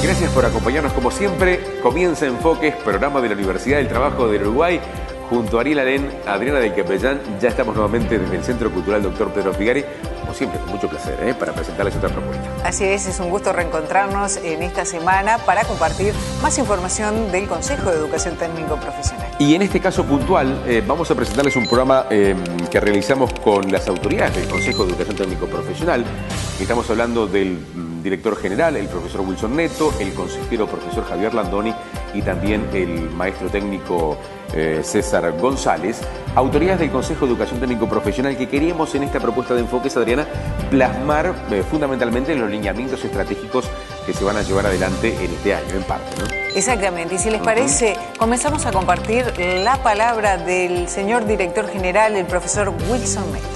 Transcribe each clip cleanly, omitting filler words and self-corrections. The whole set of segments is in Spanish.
Gracias por acompañarnos como siempre. Comienza Enfoques, programa de la Universidad del Trabajo del Uruguay. Junto a Ariel Alén, Adriana del Capellán, ya estamos nuevamente desde el Centro Cultural Dr. Pedro Figari. Como siempre, con mucho placer, para presentarles otra propuesta. Así es un gusto reencontrarnos en esta semana para compartir más información del Consejo de Educación Técnico Profesional. Y en este caso puntual, vamos a presentarles un programa que realizamos con las autoridades del Consejo de Educación Técnico Profesional. Estamos hablando del director general, el profesor Wilson Neto, el consejero profesor Javier Landoni y también el maestro técnico César González, autoridades del Consejo de Educación Técnico Profesional, que queríamos en esta propuesta de enfoques, Adriana, plasmar fundamentalmente los lineamientos estratégicos que se van a llevar adelante en este año, en parte, ¿no? Exactamente, y si les parece, comenzamos a compartir la palabra del señor director general, el profesor Wilson Neto.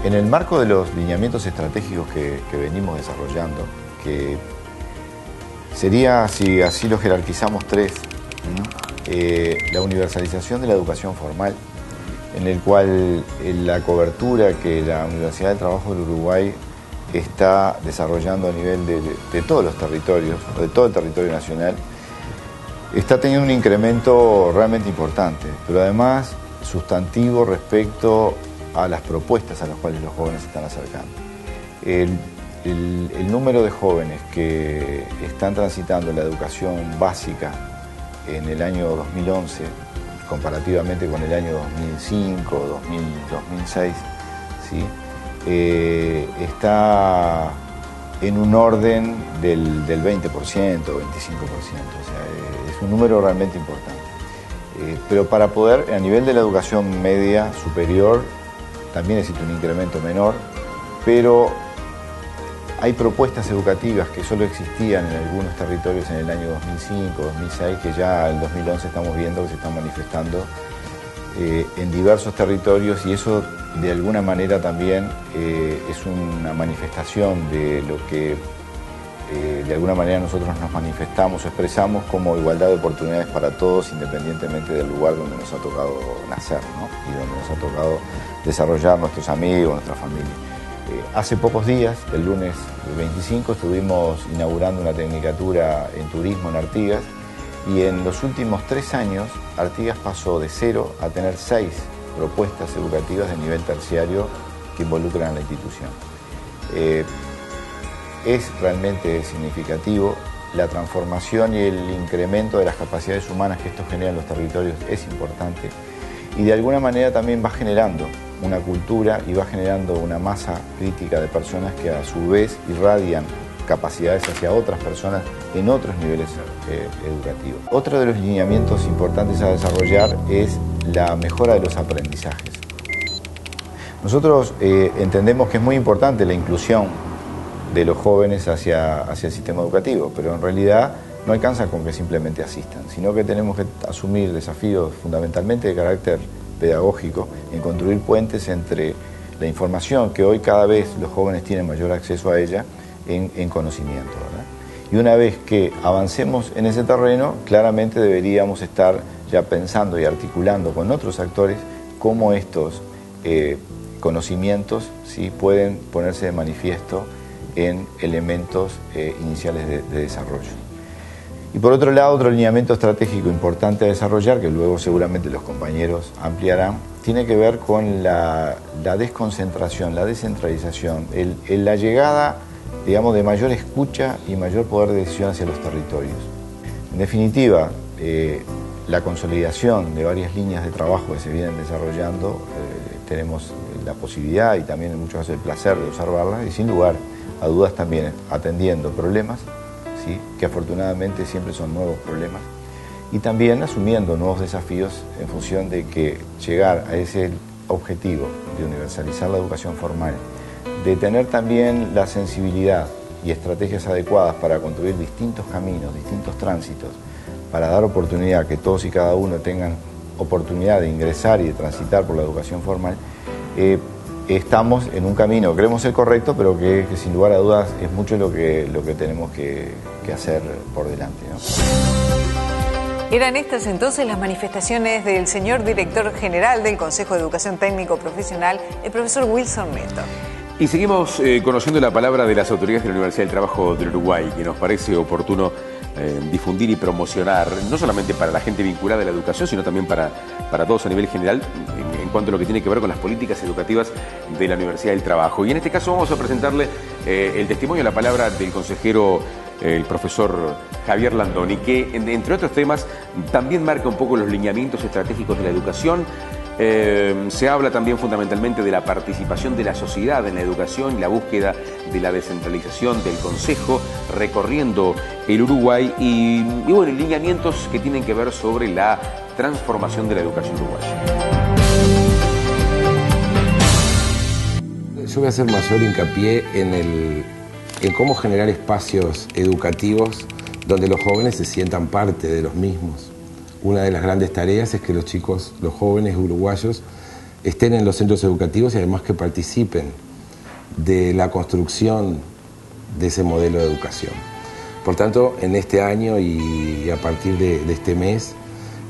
En el marco de los lineamientos estratégicos que venimos desarrollando, que sería, si así lo jerarquizamos, tres, la universalización de la educación formal, en el cual la cobertura que la Universidad del Trabajo del Uruguay está desarrollando a nivel de todos los territorios, de todo el territorio nacional, está teniendo un incremento realmente importante, pero además sustantivo respecto a las propuestas a las cuales los jóvenes se están acercando. El número de jóvenes que están transitando la educación básica en el año 2011, comparativamente con el año 2005, 2006, ¿sí? Está en un orden del 20%, 25%, o sea, es un número realmente importante. Pero para poder, a nivel de la educación media superior, también existe un incremento menor, pero hay propuestas educativas que solo existían en algunos territorios en el año 2005, 2006, que ya en 2011 estamos viendo que se están manifestando en diversos territorios, y eso de alguna manera también es una manifestación de lo que de alguna manera nosotros nos manifestamos o expresamos como igualdad de oportunidades para todos, independientemente del lugar donde nos ha tocado nacer, ¿no? Y donde nos ha tocado desarrollar nuestros amigos, nuestra familia. Hace pocos días, el lunes 25, estuvimos inaugurando una tecnicatura en turismo en Artigas, y en los últimos 3 años Artigas pasó de 0 a tener 6 propuestas educativas de nivel terciario que involucran a la institución. Es realmente significativo. La transformación y el incremento de las capacidades humanas que esto genera en los territorios es importante, y de alguna manera también va generando una cultura y va generando una masa crítica de personas que a su vez irradian capacidades hacia otras personas en otros niveles educativos. Otro de los lineamientos importantes a desarrollar es la mejora de los aprendizajes. Nosotros entendemos que es muy importante la inclusión de los jóvenes hacia el sistema educativo, pero en realidad no alcanza con que simplemente asistan, sino que tenemos que asumir desafíos fundamentalmente de carácter pedagógico en construir puentes entre la información, que hoy cada vez los jóvenes tienen mayor acceso a ella, en conocimiento, ¿verdad? Y una vez que avancemos en ese terreno, claramente deberíamos estar ya pensando y articulando con otros actores cómo estos conocimientos, ¿sí?, pueden ponerse de manifiesto en elementos iniciales de desarrollo. Y por otro lado, otro lineamiento estratégico importante a desarrollar, que luego seguramente los compañeros ampliarán, tiene que ver con la desconcentración, la descentralización, la llegada, digamos, de mayor escucha y mayor poder de decisión hacia los territorios. En definitiva, la consolidación de varias líneas de trabajo que se vienen desarrollando, tenemos la posibilidad y también en muchos casos el placer de observarlas y sin lugar a dudas también atendiendo problemas, ¿sí?, que afortunadamente siempre son nuevos problemas, y también asumiendo nuevos desafíos en función de que llegar a ese objetivo de universalizar la educación formal, de tener también la sensibilidad y estrategias adecuadas para construir distintos caminos, distintos tránsitos, para dar oportunidad a que todos y cada uno tengan oportunidad de ingresar y de transitar por la educación formal, estamos en un camino, creemos ser correcto, pero que sin lugar a dudas es mucho lo que tenemos que hacer por delante, ¿no? Eran estas entonces las manifestaciones del señor director general del Consejo de Educación Técnico Profesional, el profesor Wilson Neto. Y seguimos conociendo la palabra de las autoridades de la Universidad del Trabajo del Uruguay, que nos parece oportuno difundir y promocionar, no solamente para la gente vinculada a la educación, sino también para todos a nivel general, en cuanto a lo que tiene que ver con las políticas educativas de la Universidad del Trabajo. Y en este caso vamos a presentarle el testimonio, la palabra del consejero, el profesor Javier Landoni, que entre otros temas también marca un poco los lineamientos estratégicos de la educación. Se habla también fundamentalmente de la participación de la sociedad en la educación y la búsqueda de la descentralización del Consejo, recorriendo el Uruguay y bueno, lineamientos que tienen que ver sobre la transformación de la educación uruguaya. Yo voy a hacer mayor hincapié en cómo generar espacios educativos donde los jóvenes se sientan parte de los mismos. Una de las grandes tareas es que los chicos, los jóvenes uruguayos, estén en los centros educativos y además que participen de la construcción de ese modelo de educación. Por tanto, en este año y a partir de este mes,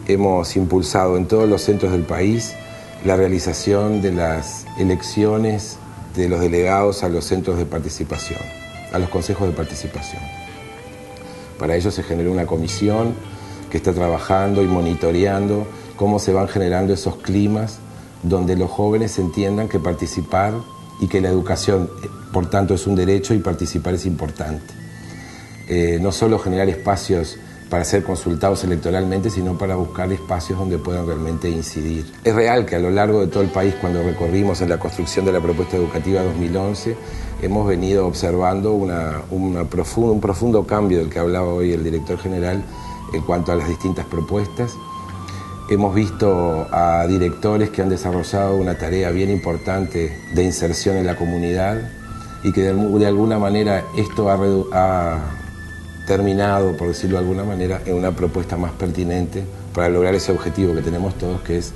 hemos impulsado en todos los centros del país la realización de las elecciones de los delegados a los centros de participación, a los consejos de participación. Para ello se generó una comisión que está trabajando y monitoreando cómo se van generando esos climas donde los jóvenes entiendan que participar y que la educación, por tanto, es un derecho y participar es importante. No solo generar espacios para ser consultados electoralmente, sino para buscar espacios donde puedan realmente incidir. Es real que a lo largo de todo el país, cuando recorrimos en la construcción de la propuesta educativa 2011, hemos venido observando un profundo cambio del que hablaba hoy el director general en cuanto a las distintas propuestas. Hemos visto a directores que han desarrollado una tarea bien importante de inserción en la comunidad y que de alguna manera esto ha terminado, por decirlo de alguna manera, en una propuesta más pertinente para lograr ese objetivo que tenemos todos, que es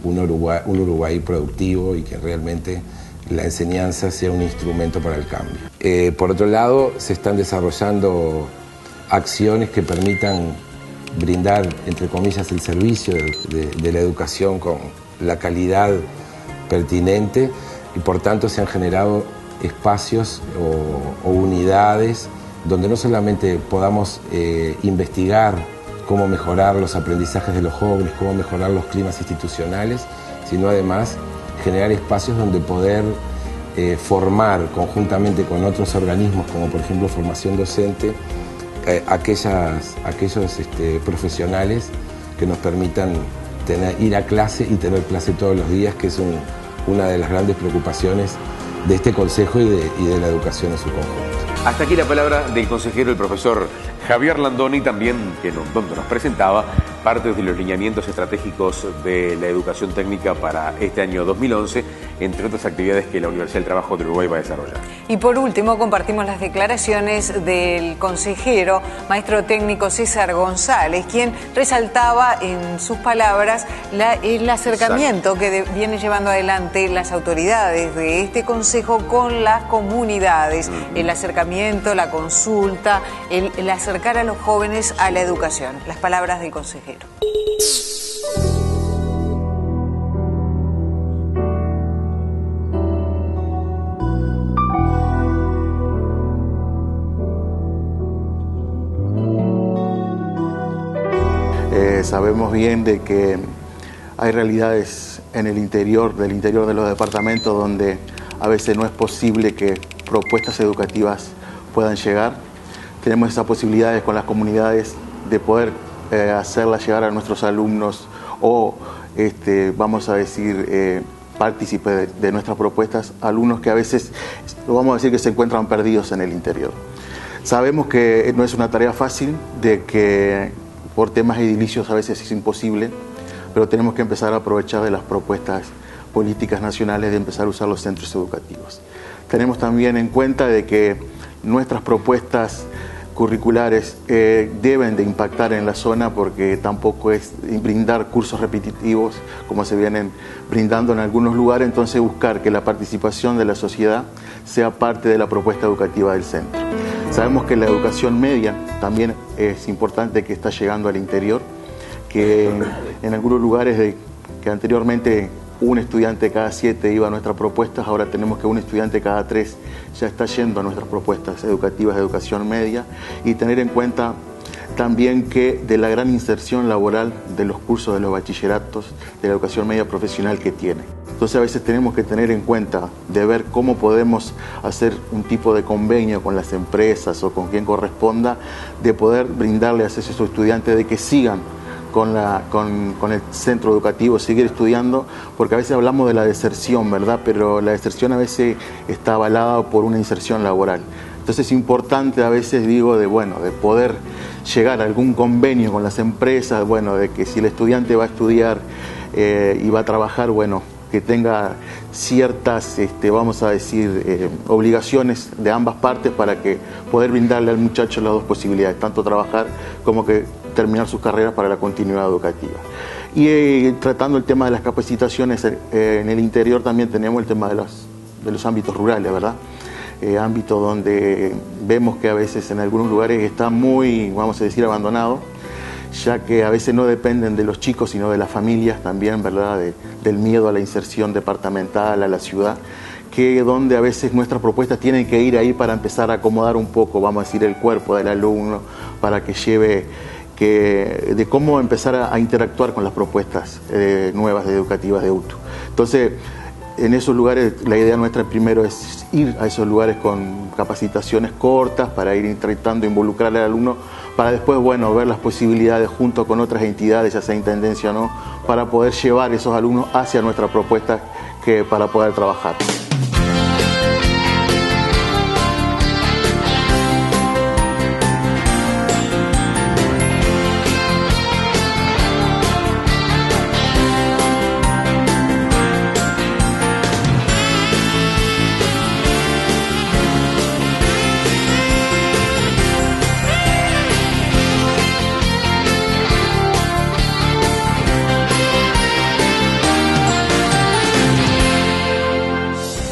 un Uruguay productivo y que realmente la enseñanza sea un instrumento para el cambio. Por otro lado, se están desarrollando acciones que permitan brindar, entre comillas, el servicio de la educación con la calidad pertinente y por tanto se han generado espacios o unidades donde no solamente podamos investigar cómo mejorar los aprendizajes de los jóvenes, cómo mejorar los climas institucionales, sino además generar espacios donde poder formar conjuntamente con otros organismos, como por ejemplo formación docente, aquellos profesionales que nos permitan ir a clase y tener clase todos los días, que es una de las grandes preocupaciones de este Consejo y de la educación en su conjunto. Hasta aquí la palabra del consejero, el profesor Javier Landoni, también donde nos presentaba parte de los lineamientos estratégicos de la educación técnica para este año 2011, entre otras actividades que la Universidad del Trabajo de Uruguay va a desarrollar. Y por último, compartimos las declaraciones del consejero, maestro técnico César González, quien resaltaba en sus palabras el acercamiento que viene llevando adelante las autoridades de este consejo con las comunidades, el acercamiento, la consulta, el acercar a los jóvenes a la educación. Las palabras del consejero. sabemos bien de que hay realidades en el interior, del interior de los departamentos donde a veces no es posible que propuestas educativas puedan llegar. Tenemos esas posibilidades con las comunidades de poder hacerlas llegar a nuestros alumnos o, vamos a decir, partícipes de nuestras propuestas, alumnos que a veces, vamos a decir, que se encuentran perdidos en el interior. Sabemos que no es una tarea fácil, de que por temas edilicios a veces es imposible, pero tenemos que empezar a aprovechar de las propuestas políticas nacionales de empezar a usar los centros educativos. Tenemos también en cuenta de que nuestras propuestas curriculares deben de impactar en la zona, porque tampoco es brindar cursos repetitivos como se vienen brindando en algunos lugares, entonces buscar que la participación de la sociedad sea parte de la propuesta educativa del centro. Sabemos que la educación media también es importante, que está llegando al interior, que en algunos lugares que anteriormente un estudiante cada 7 iba a nuestras propuestas, ahora tenemos que un estudiante cada 3 ya está yendo a nuestras propuestas educativas de educación media, y tener en cuenta también que de la gran inserción laboral de los cursos de los bachilleratos de la educación media profesional que tiene. Entonces a veces tenemos que tener en cuenta de ver cómo podemos hacer un tipo de convenio con las empresas o con quien corresponda, de poder brindarle a esos estudiantes de que sigan con el centro educativo, seguir estudiando, porque a veces hablamos de la deserción, ¿verdad? Pero la deserción a veces está avalada por una inserción laboral. Entonces es importante a veces, digo, de poder llegar a algún convenio con las empresas, de que si el estudiante va a estudiar y va a trabajar, que tenga ciertas, vamos a decir, obligaciones de ambas partes, para que poder brindarle al muchacho las dos posibilidades, tanto trabajar como que terminar sus carreras para la continuidad educativa. Y tratando el tema de las capacitaciones en el interior, también tenemos el tema de los ámbitos rurales, ¿verdad? Ámbitos donde vemos que a veces en algunos lugares está muy, vamos a decir, abandonado, ya que a veces no dependen de los chicos, sino de las familias también, ¿verdad? Del miedo a la inserción departamental, a la ciudad, que donde a veces nuestras propuestas tienen que ir ahí para empezar a acomodar un poco, vamos a decir, el cuerpo del alumno, para que lleve de cómo empezar a interactuar con las propuestas nuevas educativas de UTU. Entonces, en esos lugares la idea nuestra primero es ir a esos lugares con capacitaciones cortas para ir intentando involucrar al alumno, para después, ver las posibilidades junto con otras entidades, ya sea intendencia o no, para poder llevar esos alumnos hacia nuestra propuesta para poder trabajar.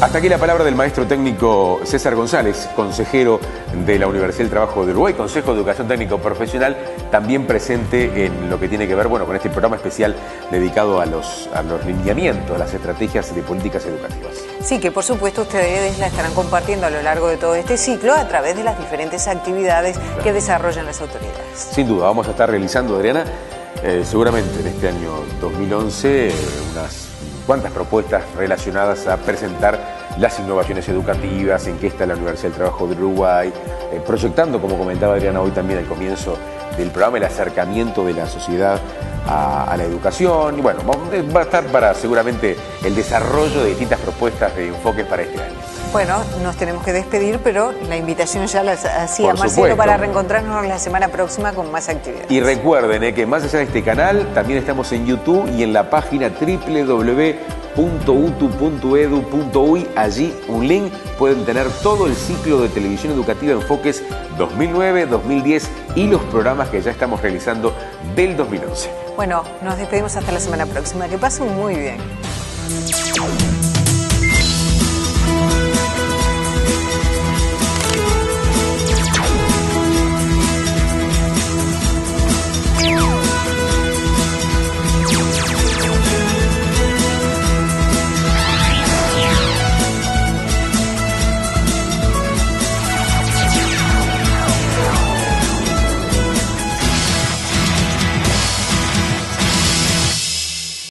Hasta aquí la palabra del maestro técnico César González, consejero de la Universidad del Trabajo de Uruguay, Consejo de Educación Técnico Profesional, también presente en lo que tiene que ver con este programa especial dedicado a los lineamientos, a las estrategias de políticas educativas. Sí, que por supuesto ustedes la estarán compartiendo a lo largo de todo este ciclo a través de las diferentes actividades que desarrollan las autoridades. Sin duda, vamos a estar realizando, Adriana, seguramente en este año 2011, unas cuantas propuestas relacionadas a presentar las innovaciones educativas, en qué está la Universidad del Trabajo de Uruguay, proyectando, como comentaba Adriana hoy también al comienzo del programa, el acercamiento de la sociedad a la educación. Y va a estar para seguramente el desarrollo de distintas propuestas de enfoques para este año. Bueno, nos tenemos que despedir, pero la invitación ya la hacía Por Marcelo supuesto. para reencontrarnos la semana próxima con más actividades. Y recuerden que más allá de este canal, también estamos en YouTube y en la página www.utu.edu.uy. Allí un link, pueden tener todo el ciclo de televisión educativa Enfoques 2009, 2010 y los programas que ya estamos realizando del 2011. Bueno, nos despedimos hasta la semana próxima. Que pasen muy bien.